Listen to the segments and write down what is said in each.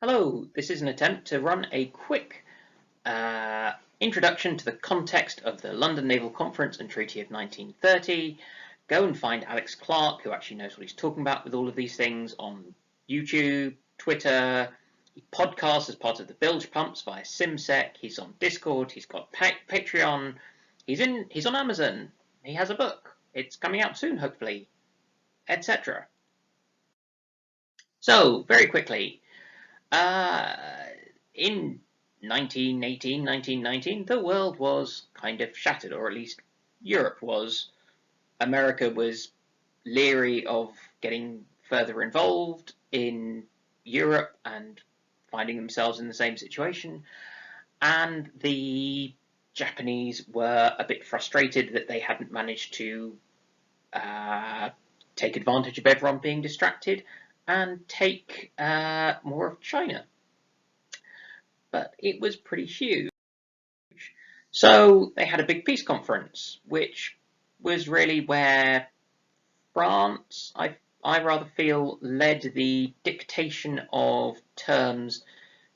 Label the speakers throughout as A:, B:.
A: Hello, this is an attempt to run a quick introduction to the context of the London Naval Conference and Treaty of 1930. Go and find Alex Clark, who actually knows what he's talking about with all of these things, on YouTube, Twitter. He podcasts as part of the Bilge Pumps via SimSec. He's on Discord. He's got Patreon. He's on Amazon. He has a book. It's coming out soon, hopefully, etc. So, very quickly, in 1918, 1919, the world was kind of shattered, or at least Europe was. America was leery of getting further involved in Europe and finding themselves in the same situation, and the Japanese were a bit frustrated that they hadn't managed to take advantage of everyone being distracted and take more of China. But it was pretty huge. So they had a big peace conference, which was really where France, I rather feel, led the dictation of terms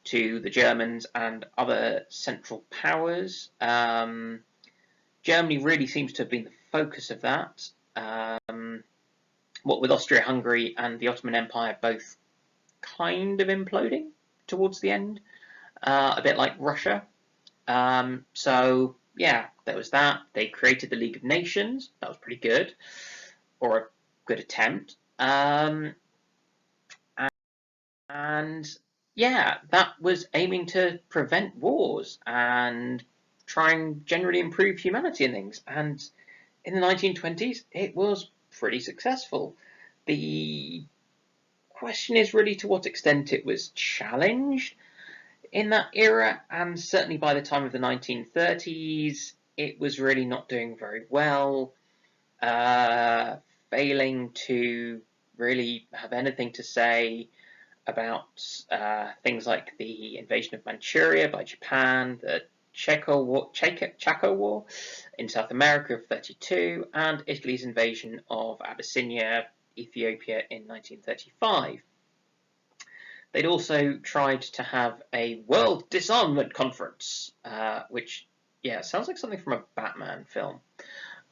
A: to the Germans and other Central Powers. Germany really seems to have been the focus of that. What with Austria-Hungary and the Ottoman Empire both kind of imploding towards the end, a bit like Russia. So yeah, there was that. They created the League of Nations. That was pretty good, or a good attempt. And yeah, that was aiming to prevent wars and try and generally improve humanity and things. And in the 1920s, it was pretty successful. The question is really to what extent it was challenged in that era, and certainly by the time of the 1930s, it was really not doing very well, failing to really have anything to say about things like the invasion of Manchuria by Japan, the Chaco War in South America of 1932, and Italy's invasion of Abyssinia, Ethiopia in 1935. They'd also tried to have a World Disarmament Conference, which, yeah, sounds like something from a Batman film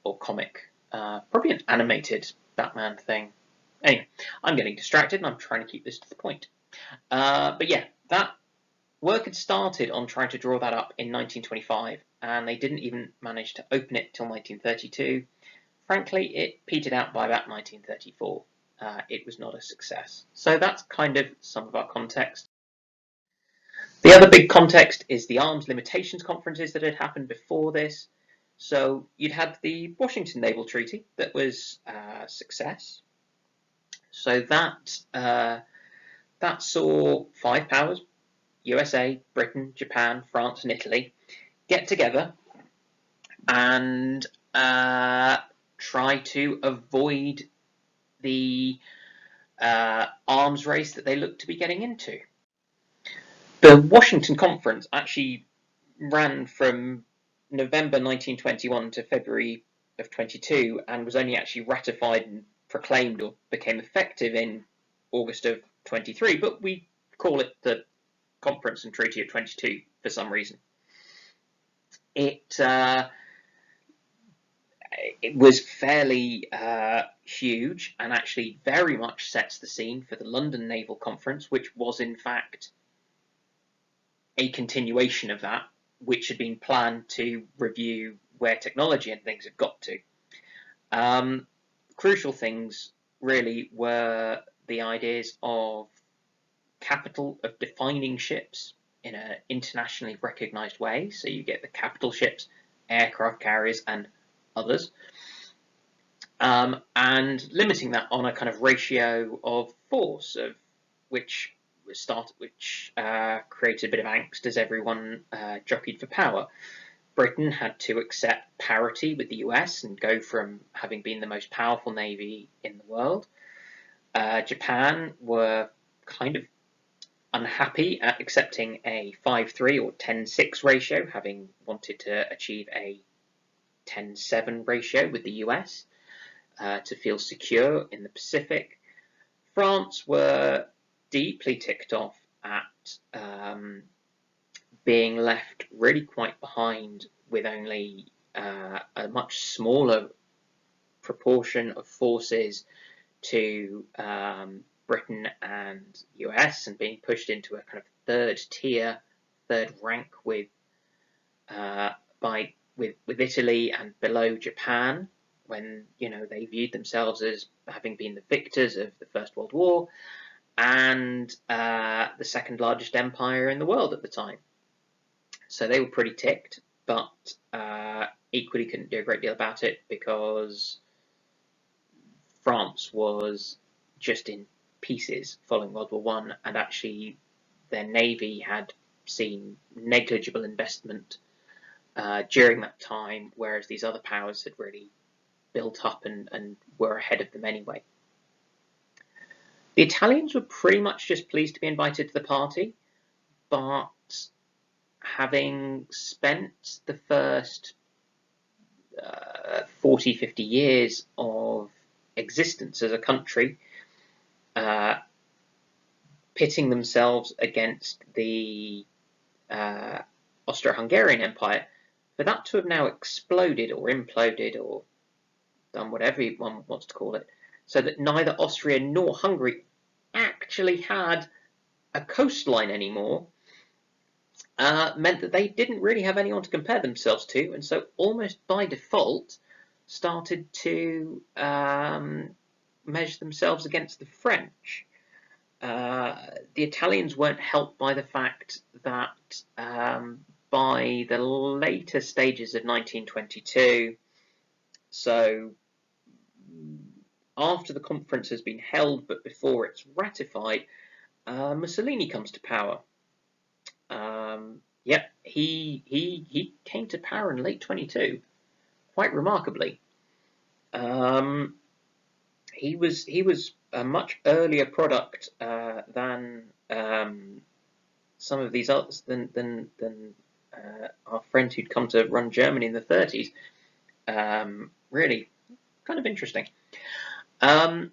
A: or comic. Probably an animated Batman thing. Anyway, I'm getting distracted and I'm trying to keep this to the point. But yeah, that work had started on trying to draw that up in 1925, and they didn't even manage to open it till 1932. Frankly, it petered out by about 1934. It was not a success. So that's kind of some of our context. The other big context is the Arms Limitations Conferences that had happened before this. So you'd had the Washington Naval Treaty that was a success. So that saw five powers, USA, Britain, Japan, France, and Italy, get together and try to avoid the arms race that they looked to be getting into. The Washington Conference actually ran from November 1921 to February of 22 and was only actually ratified and proclaimed or became effective in August of 23, but we call it the Conference and Treaty of 22 for some reason. It was fairly huge and actually very much sets the scene for the London Naval Conference, which was in fact a continuation of that, which had been planned to review where technology and things had got to. Crucial things really were the ideas of capital of defining ships in an internationally recognised way. So you get the capital ships, aircraft carriers, and others, and limiting that on a kind of ratio of force, of which created a bit of angst as everyone jockeyed for power. Britain had to accept parity with the US and go from having been the most powerful navy in the world. Japan were kind of unhappy at accepting a 5:3 or 10:6 ratio, having wanted to achieve a 10:7 ratio with the US to feel secure in the Pacific. France were deeply ticked off at being left really quite behind with only a much smaller proportion of forces to Britain and US, and being pushed into a kind of third tier, third rank with Italy and below Japan, when they viewed themselves as having been the victors of the First World War and the second largest empire in the world at the time. So they were pretty ticked, but equally couldn't do a great deal about it because France was just in pieces following World War One, and actually their navy had seen negligible investment during that time, whereas these other powers had really built up and were ahead of them anyway. The Italians were pretty much just pleased to be invited to the party, but having spent the first 40, 50 years of existence as a country pitting themselves against the Austro-Hungarian Empire, for that to have now exploded or imploded or done whatever one wants to call it, so that neither Austria nor Hungary actually had a coastline anymore, meant that they didn't really have anyone to compare themselves to, and so almost by default started to measure themselves against the French. The Italians weren't helped by the fact that by the later stages of 1922, so after the conference has been held but before it's ratified, Mussolini comes to power. He came to power in late 22, quite remarkably. He was a much earlier product than some of these others, than our friend who'd come to run Germany in the 30s. Really kind of interesting. Other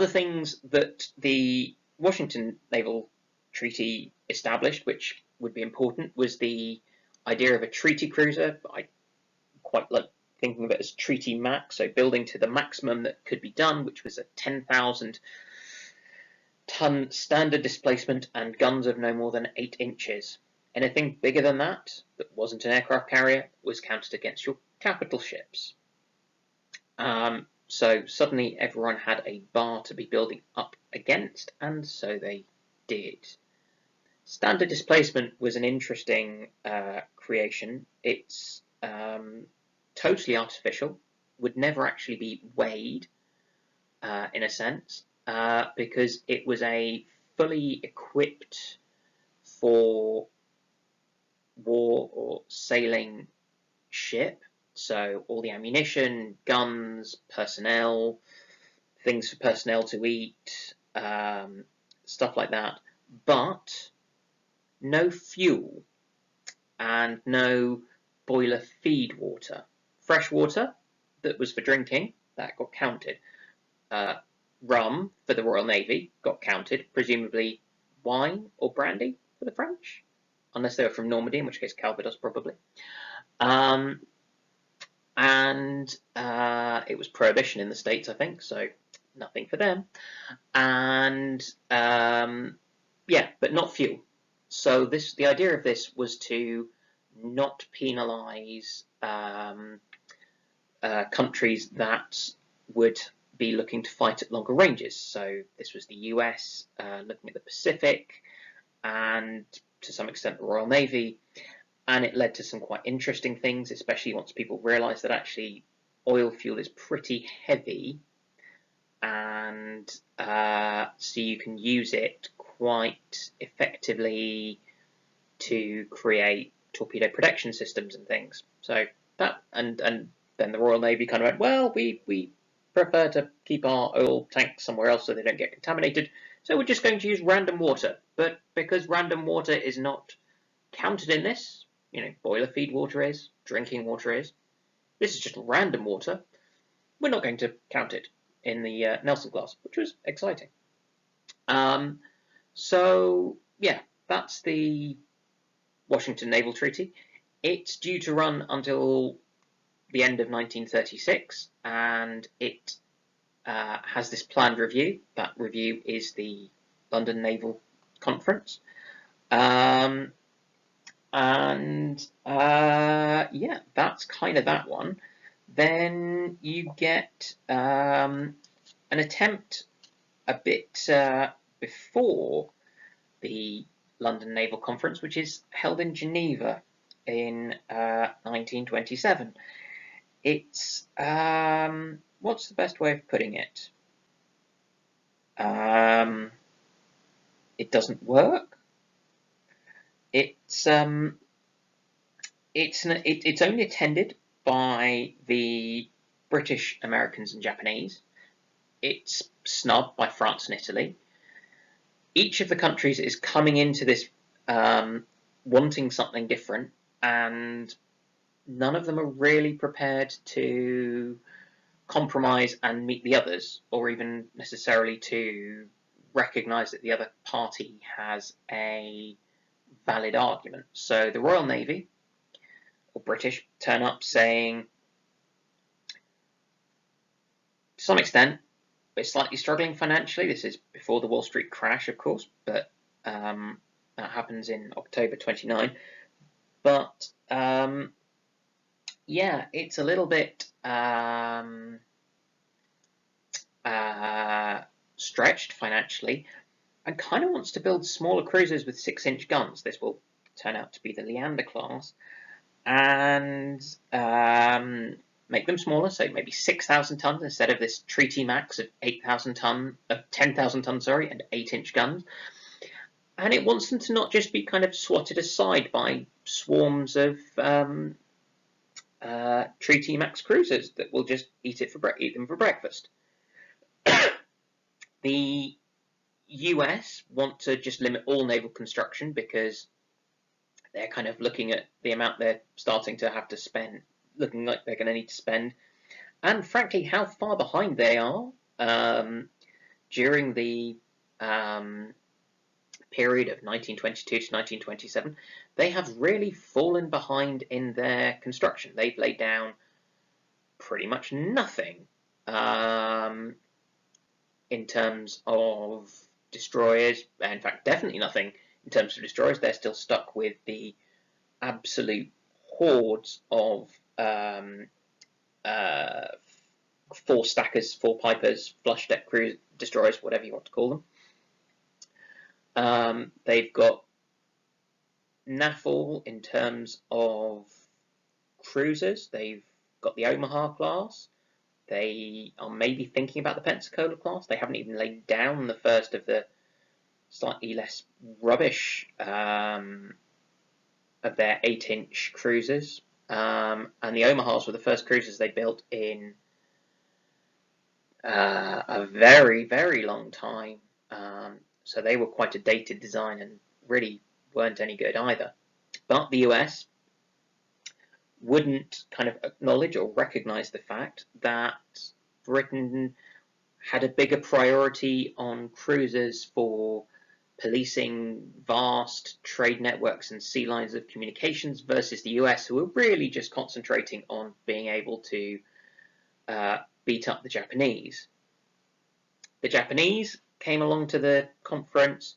A: things that the Washington Naval Treaty established, which would be important, was the idea of a treaty cruiser. I quite like thinking of it as treaty max, so building to the maximum that could be done, which was a 10,000 ton standard displacement and guns of no more than 8 inches. Anything bigger than that wasn't an aircraft carrier was counted against your capital ships. So suddenly everyone had a bar to be building up against, and so they did. Standard displacement was an interesting creation. It's totally artificial, would never actually be weighed in a sense, because it was a fully equipped for war or sailing ship. So all the ammunition, guns, personnel, things for personnel to eat, stuff like that, but no fuel and no boiler feed water. Fresh water that was for drinking, that got counted. Rum for the Royal Navy got counted, presumably wine or brandy for the French, unless they were from Normandy, in which case Calvados probably. And it was prohibition in the States, I think, so nothing for them. And but not fuel. So the idea of this was to not penalise countries that would be looking to fight at longer ranges. So this was the US looking at the Pacific, and to some extent the Royal Navy. And it led to some quite interesting things, especially once people realised that actually oil fuel is pretty heavy, and so you can use it quite effectively to create torpedo protection systems and things. So that, and then the Royal Navy kind of went, well, we prefer to keep our oil tanks somewhere else so they don't get contaminated, so we're just going to use random water. But because random water is not counted in this, boiler feed water is, drinking water is, this is just random water, we're not going to count it in the Nelson class, which was exciting. So yeah, that's the Washington Naval Treaty. It's due to run until the end of 1936, and it has this planned review. That review is the London Naval Conference. Yeah, that's kind of that one. Then you get an attempt a bit before the London Naval Conference, which is held in Geneva in 1927. It's, what's the best way of putting it? It doesn't work. It's only attended by the British, Americans, and Japanese. It's snubbed by France and Italy. Each of the countries is coming into this wanting something different, and none of them are really prepared to compromise and meet the others, or even necessarily to recognise that the other party has a valid argument. So the Royal Navy, or British, turn up saying, to some extent, we're slightly struggling financially. This is before the Wall Street crash, of course, but that happens in October 29. But yeah, it's a little bit stretched financially, and kind of wants to build smaller cruisers with 6-inch guns. This will turn out to be the Leander class, and make them smaller, so maybe 6,000 tons instead of this treaty max of 10,000 tons, and 8-inch guns. And it wants them to not just be kind of swatted aside by swarms of treaty max cruisers that will just eat them for breakfast. The US want to just limit all naval construction because they're kind of looking at the amount they're starting to have to spend, looking like they're going to need to spend, and frankly how far behind they are during the period of 1922 to 1927. They have really fallen behind in their construction. They've laid down pretty much nothing in terms of destroyers, in fact definitely nothing in terms of destroyers. They're still stuck with the absolute hordes of 4-stackers, 4-pipers, flush deck cruise destroyers, whatever you want to call them. They've got naval in terms of cruisers. They've got the Omaha class. They are maybe thinking about the Pensacola class. They haven't even laid down the first of the slightly less rubbish of their 8-inch cruisers. And the Omahas were the first cruisers they built in a very, very long time. So they were quite a dated design and really weren't any good either. But the US wouldn't kind of acknowledge or recognise the fact that Britain had a bigger priority on cruisers for policing vast trade networks and sea lines of communications versus the US, who were really just concentrating on being able to beat up the Japanese. The Japanese came along to the conference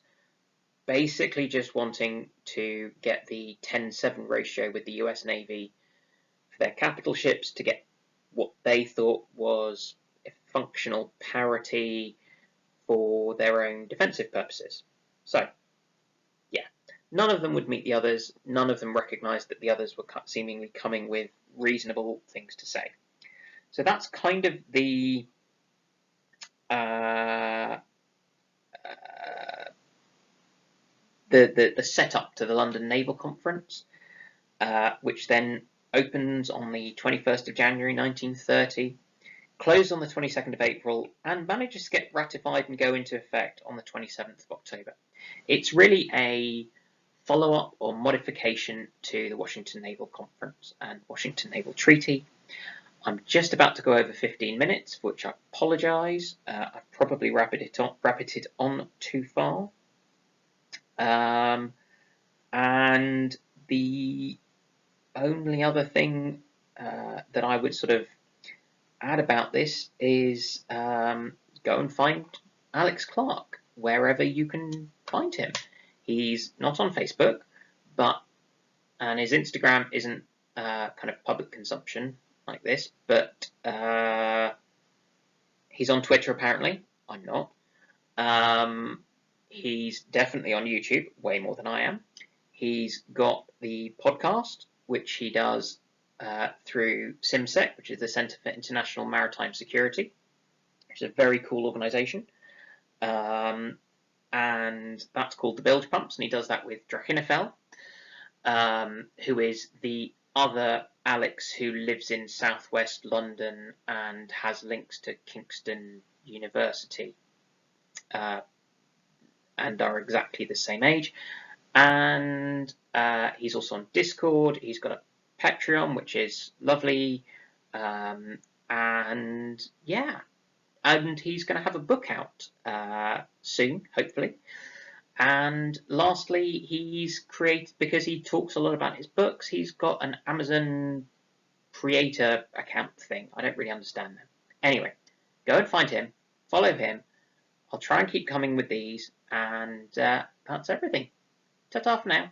A: basically just wanting to get the 10-7 ratio with the US Navy for their capital ships to get what they thought was a functional parity for their own defensive purposes. So, yeah, none of them would meet the others. None of them recognised that the others were seemingly coming with reasonable things to say. So that's kind of the setup to the London Naval Conference, which then opens on the 21st of January 1930, closed on the 22nd of April, and manages to get ratified and go into effect on the 27th of October. It's really a follow-up or modification to the Washington Naval Conference and Washington Naval Treaty. I'm just about to go over 15 minutes, for which I apologise. I've probably rapid it on too far. And the only other thing that I would sort of add about this is go and find Alex Clark wherever you can find him. He's not on Facebook, and his Instagram isn't kind of public consumption like this, but he's on Twitter apparently. I'm not. He's definitely on YouTube, way more than I am. He's got the podcast, which he does through CIMSEC, which is the Centre for International Maritime Security, which is a very cool organisation. And that's called the Bilge Pumps, and he does that with Drachinifel, who is the other Alex who lives in southwest London and has links to Kingston University, and are exactly the same age. And he's also on Discord. He's got a Patreon, which is lovely. And yeah, and he's going to have a book out soon, hopefully. And lastly, he's created, because he talks a lot about his books, he's got an Amazon creator account thing. I don't really understand them. Anyway, go and find him, follow him. I'll try and keep coming with these, and that's everything. Ta-ta for now.